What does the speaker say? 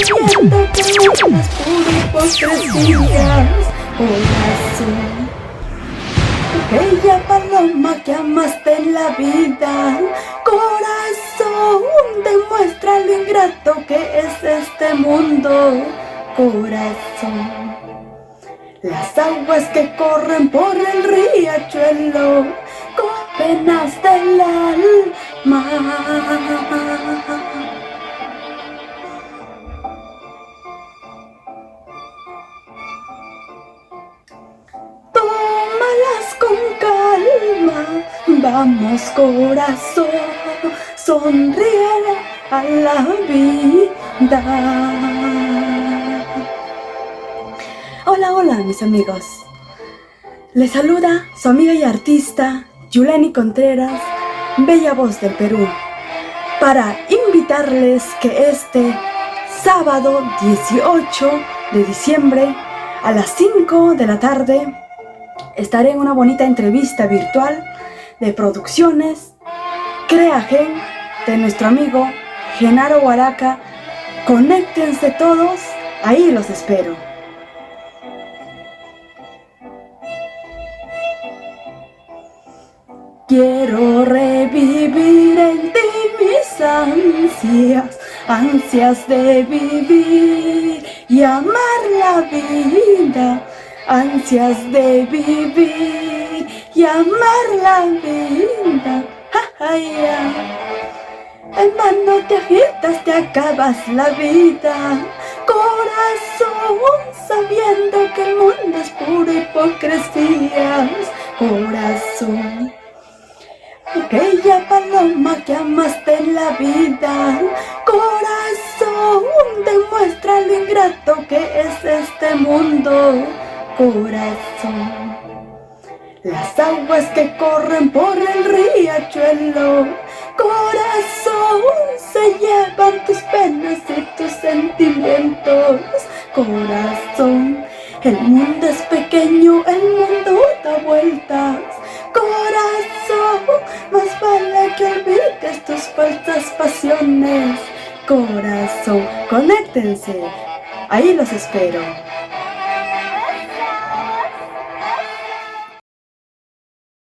sabiendo que el mundo es pura hipocresía. Corazón, aquella paloma que amaste en la vida. Corazón, demuestra lo ingrato que es este mundo. Corazón, las aguas que corren por el riachuelo con penas del alma. Tómalas con calma, vamos corazón, sonríe a la vida. Hola, hola mis amigos. Les saluda su amiga y artista Yuleni Contreras, bella voz del Perú, para invitarles que este sábado 18 de diciembre a las 5 de la tarde estaré en una bonita entrevista virtual de producciones Creagen de nuestro amigo Genaro Huaraca. Conéctense todos, ahí los espero. Quiero revivir en ti mis ansias, ansias de vivir y amar la vida, ansias de vivir y amar la vida. En vano te agitas, te acabas la vida, corazón, sabiendo que el mundo es pura hipocresía. Corazón, aquella paloma que amaste en la vida. Corazón, demuestra lo ingrato que es este mundo. Corazón, las aguas que corren por el riachuelo. Corazón, se llevan tus penas y tus sentimientos. Corazón, el mundo es pequeño, el mundo da vueltas. Corazón, más vale que olvides tus falsas pasiones. Corazón, conéctense, ahí los espero.